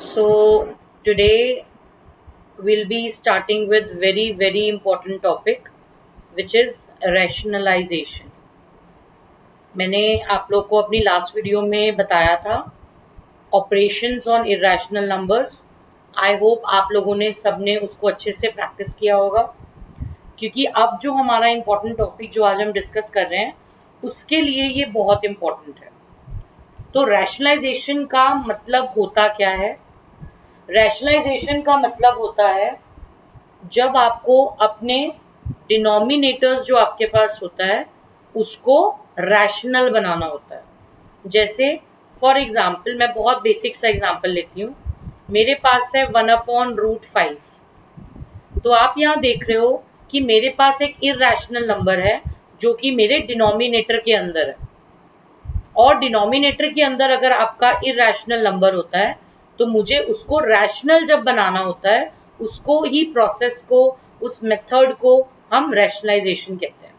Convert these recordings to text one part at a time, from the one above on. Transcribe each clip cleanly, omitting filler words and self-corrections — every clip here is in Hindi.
So today we'll be starting with very important topic which is rationalization. मैंने आप लोग को अपनी लास्ट वीडियो में बताया था operations on irrational numbers. I hope आप लोगों ने सबने उसको अच्छे से प्रैक्टिस किया होगा, क्योंकि अब जो हमारा इम्पोर्टेंट टॉपिक जो आज हम डिस्कस कर रहे हैं उसके लिए ये बहुत इम्पोर्टेंट है. तो रैशनलाइजेशन का मतलब होता क्या है? रैशनलाइजेशन का मतलब होता है जब आपको अपने डिनोमिनेटर्स जो आपके पास होता है उसको रैशनल बनाना होता है. जैसे फॉर एग्जाम्पल मैं बहुत बेसिक सा एग्जाम्पल लेती हूँ. मेरे पास है 1/√5. तो आप यहाँ देख रहे हो कि मेरे पास एक इरैशनल नंबर है जो कि मेरे डिनोमिनेटर के अंदर है. और डिनोमिनेटर के अंदर अगर आपका इरैशनल नंबर होता है तो मुझे उसको रैशनल जब बनाना होता है, उसको ही प्रोसेस को, उस मेथड को हम रैशनलाइजेशन कहते हैं.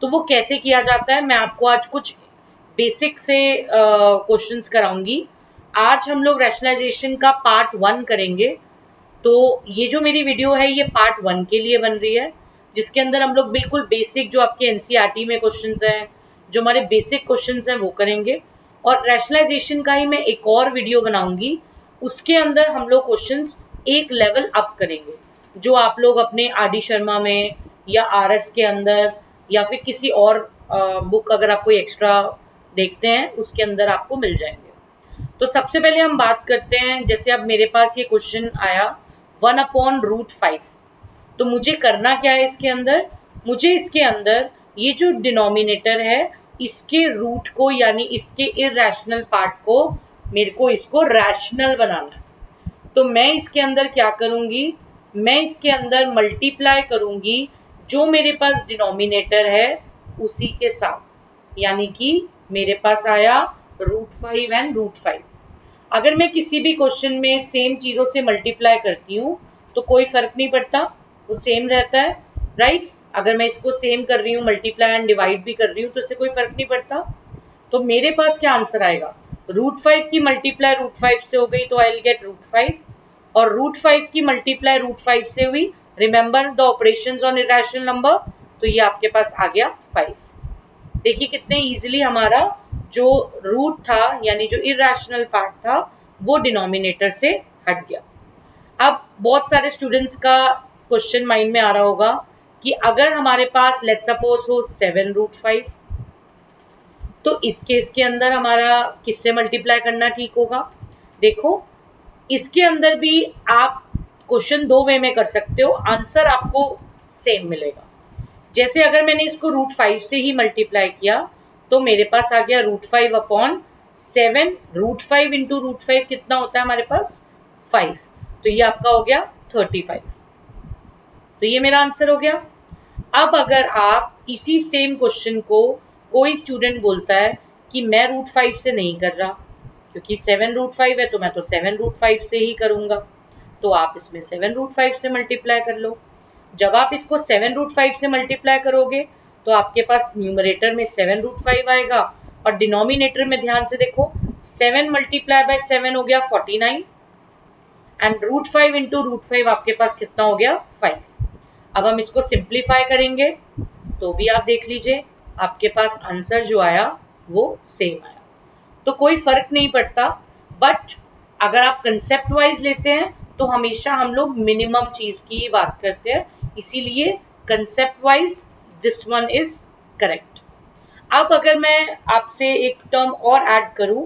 तो वो कैसे किया जाता है मैं आपको आज कुछ बेसिक से क्वेश्चंस कराऊंगी. आज हम लोग रैशनलाइजेशन का पार्ट 1 करेंगे. तो ये जो मेरी वीडियो है ये पार्ट 1 के लिए बन रही है, जिसके अंदर हम लोग बिल्कुल बेसिक जो आपके एनसीईआरटी में क्वेश्चंस हैं, जो हमारे बेसिक क्वेश्चंस हैं वो करेंगे. और रैशनलाइजेशन का ही मैं एक और वीडियो बनाऊंगी, उसके अंदर हम लोग क्वेश्चंस एक लेवल अप करेंगे, जो आप लोग अपने आर डी शर्मा में या आर एस के अंदर या फिर किसी और बुक अगर आप कोई एक्स्ट्रा देखते हैं उसके अंदर आपको मिल जाएंगे. तो सबसे पहले हम बात करते हैं. जैसे अब मेरे पास ये क्वेश्चन आया 1/√5. तो मुझे करना क्या है इसके अंदर? मुझे इसके अंदर ये जो डिनोमिनेटर है इसके रूट को, यानी इसके इरैशनल पार्ट को, मेरे को इसको रैशनल बनाना है. तो मैं इसके अंदर क्या करूंगी? मैं इसके अंदर मल्टीप्लाई करूंगी जो मेरे पास डिनोमिनेटर है उसी के साथ. यानी कि मेरे पास आया √5 एंड √5. अगर मैं किसी भी क्वेश्चन में सेम चीज़ों से मल्टीप्लाई करती हूँ तो कोई फर्क नहीं पड़ता, वो सेम रहता है, राइट. अगर मैं इसको सेम कर रही हूँ, मल्टीप्लाई एंड डिवाइड भी कर रही हूँ, तो इससे कोई फर्क नहीं पड़ता. तो मेरे पास क्या आंसर आएगा? √5 की मल्टीप्लाई √5 से हो गई तो आई विल गेट √5, और √5 की मल्टीप्लाई √5 से हुई. Remember the operations on irrational number. तो ये आपके पास आ गया 5. देखिए कितने इजीली हमारा जो रूट था, यानी जो इरैशनल पार्ट था, वो डिनोमिनेटर से हट गया. अब बहुत सारे स्टूडेंट्स का क्वेश्चन माइंड में आ रहा होगा कि अगर हमारे पास लेट्स सपोज हो 7√5, तो इस केस के अंदर हमारा किससे मल्टीप्लाई करना ठीक होगा? देखो, इसके अंदर भी आप क्वेश्चन दो वे में कर सकते हो, आंसर आपको सेम मिलेगा. जैसे अगर मैंने इसको √5 से ही मल्टीप्लाई किया तो मेरे पास आ गया √5/7. √5 इंटू √5 कितना होता है हमारे पास? 5. तो ये आपका हो गया 35. तो ये मेरा आंसर हो गया. अब अगर आप इसी सेम क्वेश्चन को कोई स्टूडेंट बोलता है कि मैं √5 से नहीं कर रहा, क्योंकि 7√5 है तो मैं तो 7√5 से ही करूँगा, तो आप इसमें 7√5 से मल्टीप्लाई कर लो. जब आप इसको 7√5 से मल्टीप्लाई करोगे तो आपके पास न्यूमरेटर में 7√5 आएगा, और डिनोमिनेटर में ध्यान से देखो, 7 मल्टीप्लाई बाय 7 हो गया 49, एंड √5 इंटू √5 आपके पास कितना हो गया? 5. अब हम इसको सिंप्लीफाई करेंगे तो भी आप देख लीजिए आपके पास आंसर जो आया वो सेम आया. तो कोई फर्क नहीं पड़ता, बट अगर आप कंसेप्ट वाइज लेते हैं तो हमेशा हम लोग मिनिमम चीज़ की ही बात करते हैं, इसीलिए concept wise this one is correct. अब अगर मैं आपसे एक टर्म और ऐड करूं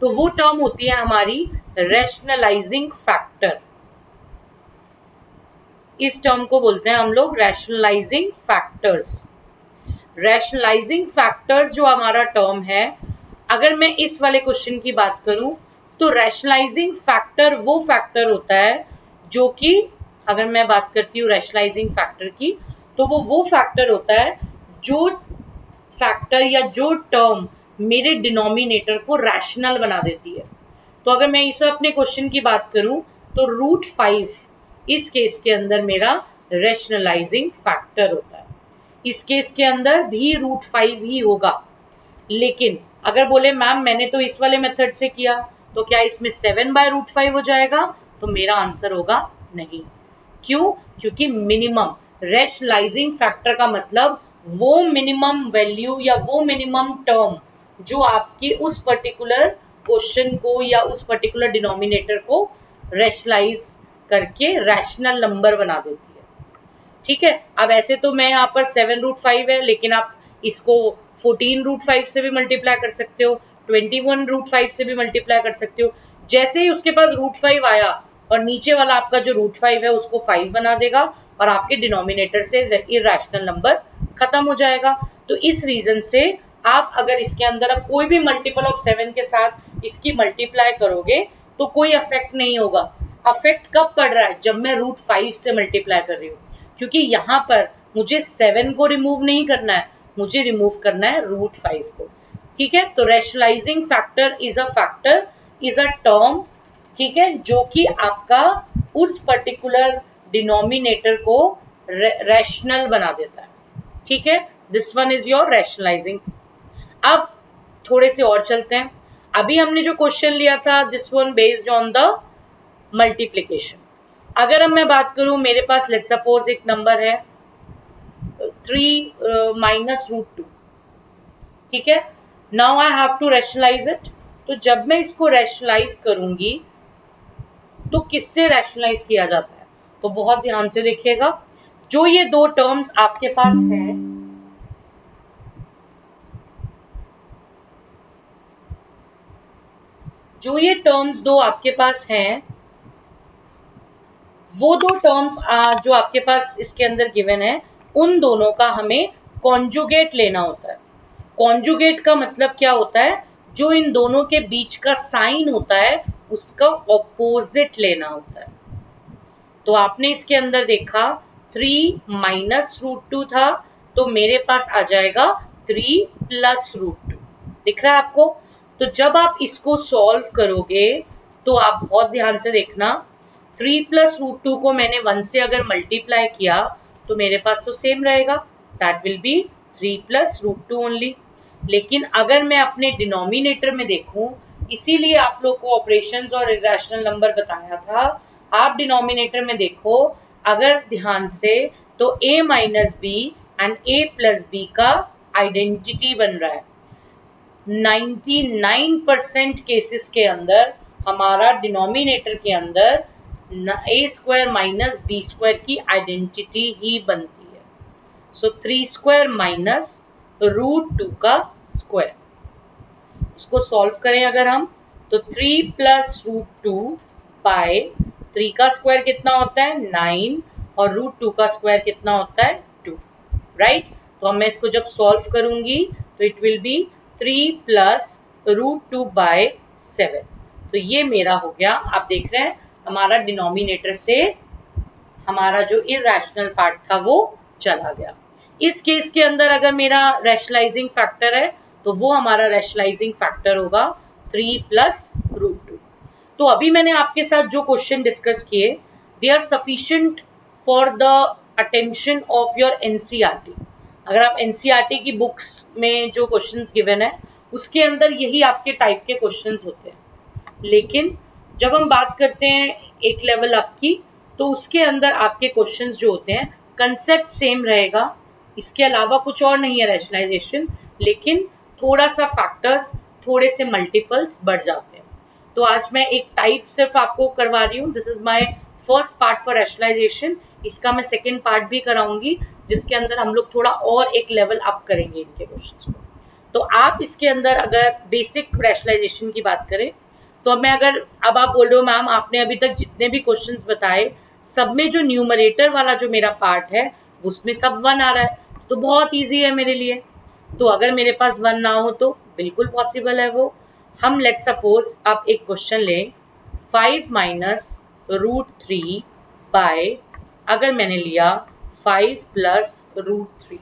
तो वो टर्म होती है हमारी रैशनलाइजिंग फैक्टर. इस टर्म को बोलते हैं हम लोग रैशनलाइजिंग फैक्टर्स. रैशनलाइजिंग फैक्टर्स जो हमारा टर्म है, अगर मैं इस वाले क्वेश्चन की बात करूं तो रैशनलाइजिंग फैक्टर वो फैक्टर होता है जो कि, अगर मैं बात करती हूँ रैशनलाइजिंग फैक्टर की, तो वो फैक्टर होता है जो फैक्टर या जो टर्म मेरे डिनोमिनेटर को रैशनल बना देती है. तो अगर मैं इस अपने क्वेश्चन की बात करूं तो √5 इस केस के अंदर मेरा रैशनलाइजिंग फैक्टर होता है. इस केस के अंदर भी √5 ही होगा. लेकिन अगर बोले मैम मैंने तो इस वाले मेथड से किया तो क्या इसमें 7/√5 हो जाएगा? तो मेरा आंसर होगा नहीं। क्यों? क्योंकि मिनिमम रैशनलाइजिंग फैक्टर का मतलब वो मिनिमम वैल्यू या वो मिनिमम टर्म जो आपकी उस पर्टिकुलर क्वेश्चन को या उस पर्टिकुलर डिनोमिनेटर को रैशनलाइज करके रैशनल नंबर बना देती है। ठीक है, अब ऐसे तो मैं यहाँ पर 7√5 है, लेकिन आप इसको 14√5 से भी मल्टीप्लाई कर सकते हो, 21√5 से भी मल्टीप्लाई कर सकते हो। जैसे ही उसके पास √5 आया और नीचे वाला आपका जो √5 है उसको 5 बना देगा और आपके डिनोमिनेटर से इरेशनल नंबर खत्म हो जाएगा। तो इस रीजन से आप अगर इसके अंदर अब कोई भी मल्टीपल ऑफ 7 के साथ इसकी मल्टीप्लाई करोगे तो कोई अफेक्ट नहीं होगा। अफेक्ट कब पड़ रहा है? जब मैं √5 से मल्टीप्लाई कर रही हूँ, क्योंकि यहाँ पर मुझे 7 को रिमूव नहीं करना है, मुझे रिमूव करना है √5 को। ठीक है, तो rationalising factor is a term, ठीक है, जो कि आपका उस पर्टिकुलर डिनोमिनेटर को रैशनल बना देता है। ठीक है, this one is your rationalising. अब थोड़े से और चलते हैं। अभी हमने जो क्वेश्चन लिया था this one based on the multiplication. अगर अब मैं बात करूं, मेरे पास लेट्स सपोज एक नंबर है 3 -√2। ठीक है, now I have to rationalise it. तो जब मैं इसको रैशनलाइज करूंगी तो किससे रैशनलाइज किया जाता है? तो बहुत ध्यान से देखिएगा, जो ये दो टर्म्स आपके पास है, जो ये टर्म्स दो आपके पास हैं, वो दो टर्म्स जो आपके पास इसके अंदर गिवन है, उन दोनों का हमें कॉन्जुगेट लेना होता है। कॉन्जुगेट का मतलब क्या होता है? जो इन दोनों के बीच का साइन होता है उसका ऑपोजिट लेना होता है। तो आपने इसके अंदर देखा 3 -√2 था, तो मेरे पास आ जाएगा 3 +√2। दिख रहा है आपको? तो जब आप इसको सॉल्व करोगे तो आप बहुत ध्यान से देखना, 3 +√2 को मैंने 1 से अगर मल्टीप्लाई किया तो मेरे पास तो सेम रहेगा, दैट विल बी 3 +√2 ओनली। लेकिन अगर मैं अपने डिनोमिनेटर में देखूं, इसीलिए आप लोग को ऑपरेशंस और इरेशनल नंबर बताया था। आप डिनोमिनेटर में देखो अगर ध्यान से, तो a - b and a + b का आइडेंटिटी बन रहा है। 99% केसेस के अंदर हमारा डिनोमिनेटर के अंदर a² - b² की आइडेंटिटी ही बनती है। सो 3² - √2 का स्क्वायर। इसको सॉल्व करें अगर हम, तो 3 +√2 बाय 3 का स्क्वायर कितना होता है? 9, और √2 का स्क्वायर कितना होता है? 2, राइट। तो अब मैं इसको जब सॉल्व करूंगी तो इट विल बी 3 +√2 बाय 7। तो ये मेरा हो गया। आप देख रहे हैं हमारा डिनोमिनेटर से हमारा जो इरेशनल पार्ट था वो चला गया। इस केस के अंदर अगर मेरा रैशनलाइजिंग फैक्टर है तो वो हमारा रैशनलाइजिंग फैक्टर होगा 3 +√2। तो अभी मैंने आपके साथ जो क्वेश्चन डिस्कस किए, they are sufficient for the attention of your NCERT. अगर आप एनसीईआरटी की बुक्स में जो क्वेश्चंस गिवन है उसके अंदर यही आपके टाइप के क्वेश्चंस होते हैं। लेकिन जब हम बात करते हैं एक लेवल अप की, तो उसके अंदर आपके क्वेश्चंस जो होते हैं कंसेप्ट सेम रहेगा, इसके अलावा कुछ और नहीं है रैशनलाइजेशन, लेकिन थोड़ा सा फैक्टर्स, थोड़े से मल्टीपल्स बढ़ जाते हैं। तो आज मैं एक टाइप सिर्फ आपको करवा रही हूँ। This is my first part for rationalisation. इसका मैं सेकेंड पार्ट भी कराऊंगी जिसके अंदर हम लोग थोड़ा और एक लेवल अप करेंगे इनके क्वेश्चंस को। तो आप इसके अंदर अगर बेसिक रैशनलाइजेशन की बात करें, तो अब मैं अब आप बोल रहे हो मैम आपने अभी तक जितने भी क्वेश्चंस बताए सब में जो न्यूमरेटर वाला जो मेरा पार्ट है उसमें सब 1 आ रहा है, तो बहुत ईजी है मेरे लिए। तो अगर मेरे पास 1 ना हो तो बिल्कुल पॉसिबल है वो। हम लेट सपोज आप एक क्वेश्चन लें 5 - √3 बाय, अगर मैंने लिया 5 +√3।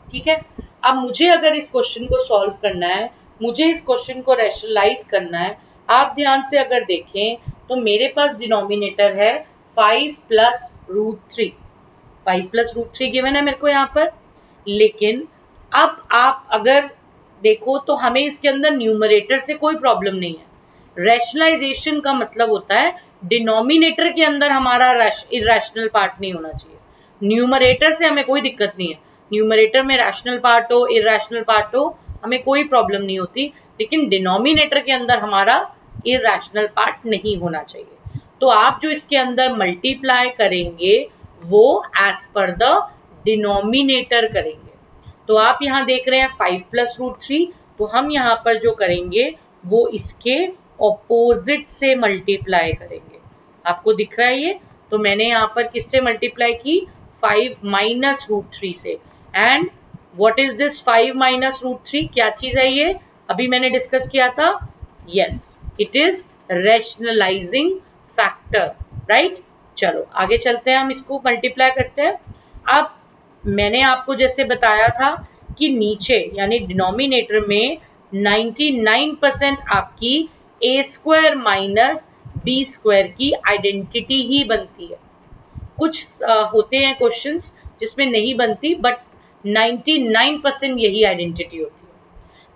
ठीक है, अब मुझे अगर इस क्वेश्चन को सॉल्व करना है, मुझे इस क्वेश्चन को रैशनलाइज करना है, आप ध्यान से अगर देखें तो मेरे पास डिनोमिनेटर है 5 +√3। 5 +√3 गिवन है मेरे को यहाँ पर। लेकिन अब आप अगर देखो तो हमें इसके अंदर न्यूमरेटर से कोई प्रॉब्लम नहीं है, रैशनलाइजेशन का मतलब होता है डिनोमिनेटर के अंदर हमारा इरेशनल पार्ट नहीं होना चाहिए। न्यूमरेटर से हमें कोई दिक्कत नहीं है, न्यूमरेटर में रैशनल पार्ट हो इरेशनल पार्ट हो हमें कोई प्रॉब्लम नहीं होती, लेकिन डिनोमिनेटर के अंदर हमारा इरेशनल पार्ट नहीं होना चाहिए। तो आप जो इसके अंदर मल्टीप्लाई करेंगे वो एज पर द डिनोमिनेटर करेंगे। तो आप यहाँ देख रहे हैं 5 + √3, तो हम यहाँ पर जो करेंगे वो इसके ऑपोजिट से मल्टीप्लाई करेंगे। आपको दिख रहा है ये? तो मैंने यहाँ पर किससे मल्टीप्लाई की? 5 - √3 से। And what is this 5 - √3? क्या चीज है ये? अभी मैंने डिस्कस किया था। Yes, it is rationalising factor, right. चलो आगे चलते हैं, हम इसको मल्टीप्लाई करते हैं। अब मैंने आपको जैसे बताया था कि नीचे यानी डिनोमिनेटर में 99% आपकी a² - b² की आइडेंटिटी ही बनती है। कुछ होते हैं क्वेश्चंस जिसमें नहीं बनती, बट 99% यही आइडेंटिटी होती है।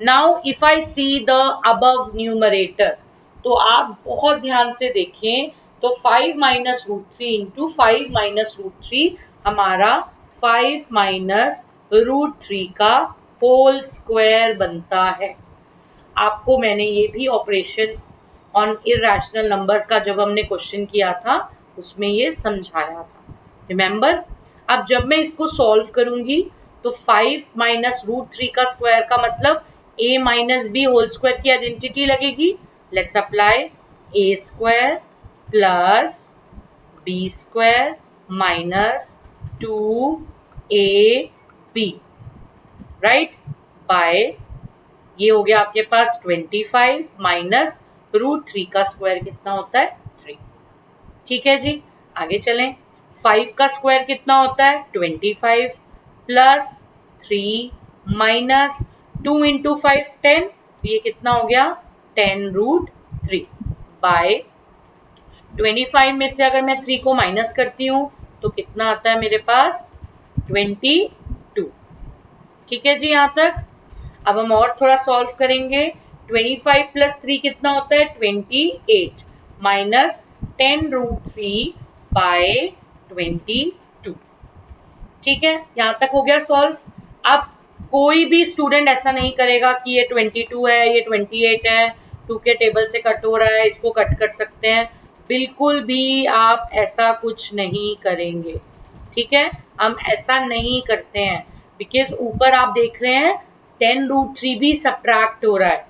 Now if I see the above numerator, तो आप बहुत ध्यान से देखें, तो 5 - √3 इंटू 5 - √3 हमारा 5 - √3 का होल स्क्वायर बनता है। आपको मैंने ये भी ऑपरेशन ऑन इरेशनल नंबर्स का जब हमने क्वेश्चन किया था उसमें ये समझाया था, रिमेंबर। अब जब मैं इसको सॉल्व करूंगी तो 5 - √3 का स्क्वायर का मतलब a - b होल स्क्वायर की आइडेंटिटी लगेगी। Let's apply a² + b² - 2ab, right, by ये हो गया आपके पास 25 माइनस √3 का स्क्वायर कितना होता है? 3। ठीक है जी, आगे चलें। 5 का स्क्वायर कितना होता है? 25 प्लस 3 माइनस 2 इंटू 5 10, ये कितना हो गया? 10√3 बाय 25 में से अगर मैं 3 को माइनस करती हूँ तो कितना आता है मेरे पास? 22। ठीक है जी, यहाँ तक। अब हम और थोड़ा सॉल्व करेंगे। 25 + 3 कितना होता है? 28 माइनस 10√3 बाय 22। ठीक है, यहाँ तक हो गया सॉल्व। अब कोई भी स्टूडेंट ऐसा नहीं करेगा कि ये 22 है, ये 28 है, 2 के टेबल से कट हो रहा है, इसको कट कर सकते हैं। बिल्कुल भी आप ऐसा कुछ नहीं करेंगे। ठीक है, हम ऐसा नहीं करते हैं, बिकॉज ऊपर आप देख रहे हैं 10√3 भी सब्ट्रैक्ट हो रहा है,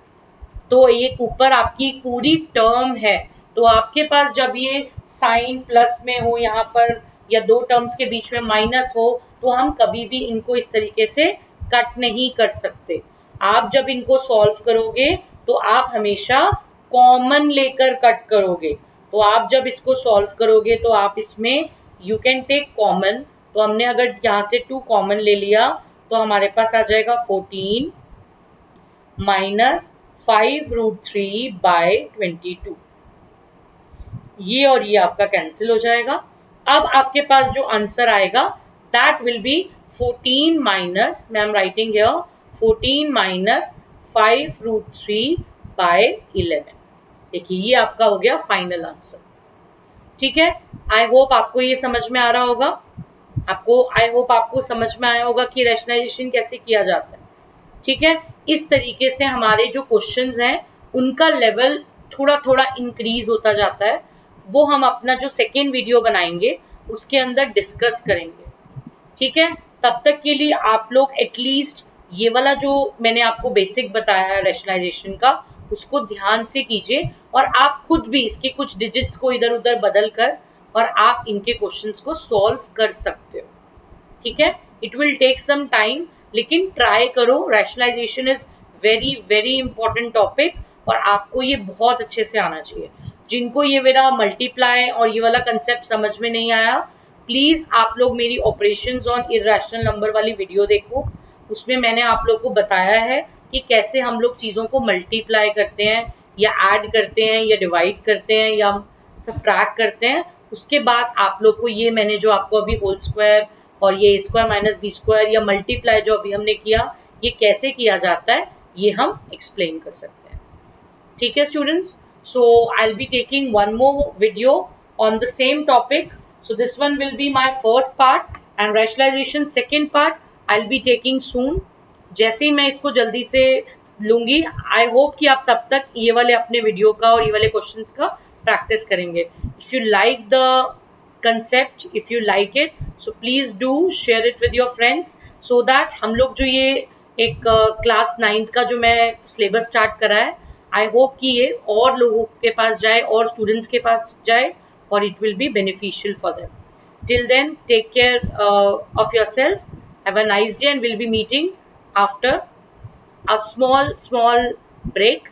तो एक ऊपर आपकी पूरी टर्म है। तो आपके पास जब ये साइन प्लस में हो यहाँ पर, या दो टर्म्स के बीच में माइनस हो, तो हम कभी भी इनको इस तरीके से कट नहीं कर सकते। आप जब इनको सॉल्व करोगे तो आप हमेशा कॉमन लेकर कट करोगे। तो आप जब इसको सॉल्व करोगे तो आप इसमें यू कैन टेक कॉमन। तो हमने अगर यहाँ से 2 कॉमन ले लिया तो हमारे पास आ जाएगा 14 माइनस 5√3 बाय 22। ये और ये आपका कैंसिल हो जाएगा। अब आपके पास जो आंसर आएगा दैट विल बी 14 माइनस, मैं am writing here 14 minus 5√3 by 11। देखिए ये आपका हो गया फाइनल आंसर। ठीक है, आई होप आपको ये समझ में आ रहा होगा। आई होप आपको समझ में आया होगा कि रैशनलाइजेशन कैसे किया जाता है। ठीक है, इस तरीके से हमारे जो क्वेश्चंस हैं उनका लेवल थोड़ा थोड़ा इंक्रीज होता जाता है। वो हम अपना जो सेकेंड वीडियो बनाएंगे उसके अंदर डिस्कस करेंगे। ठीक है, तब तक के लिए आप लोग एटलीस्ट ये वाला जो मैंने आपको बेसिक बताया है रैशनलाइजेशन का, उसको ध्यान से कीजिए, और आप खुद भी इसके कुछ डिजिट्स को इधर उधर बदल कर और आप इनके क्वेश्चंस को सॉल्व कर सकते हो। ठीक है, it will take some time, लेकिन ट्राई करो। Rationalisation is very very important topic और आपको ये बहुत अच्छे से आना चाहिए। जिनको ये मेरा मल्टीप्लाई और ये वाला कंसेप्ट समझ में नहीं आया, प्लीज़ आप लोग मेरी ऑपरेशंस ऑन इरेशनल नंबर वाली वीडियो देखो। उसमें मैंने आप लोग को बताया है कि कैसे हम लोग चीज़ों को मल्टीप्लाई करते हैं या ऐड करते हैं या डिवाइड करते हैं या सब्ट्रैक्ट करते हैं। उसके बाद आप लोग को ये मैंने जो आपको अभी होल स्क्वायर और ये a² - b² या मल्टीप्लाई जो अभी हमने किया, ये कैसे किया जाता है ये हम एक्सप्लेन कर सकते हैं। ठीक है students, So I'll be taking one more video on the same topic. So this one will be my first part, and rationalization second part I'll be taking soon. जैसे ही मैं इसको जल्दी से लूंगी, आई होप कि आप तब तक ये वाले अपने वीडियो का और ये वाले क्वेश्चंस का प्रैक्टिस करेंगे. If you like the concept, if you like it, so please do share it with your friends, so that हम लोग जो ये एक क्लास 9th का जो मैं सिलेबस स्टार्ट करा है, आई होप कि ये और लोगों के पास जाए और स्टूडेंट्स के पास जाए, और it will be beneficial for them. Till then, take care of yourself. Have a nice day, and we'll be meeting after a small break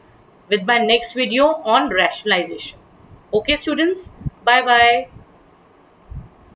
with my next video on rationalization. Okay, students? Bye bye.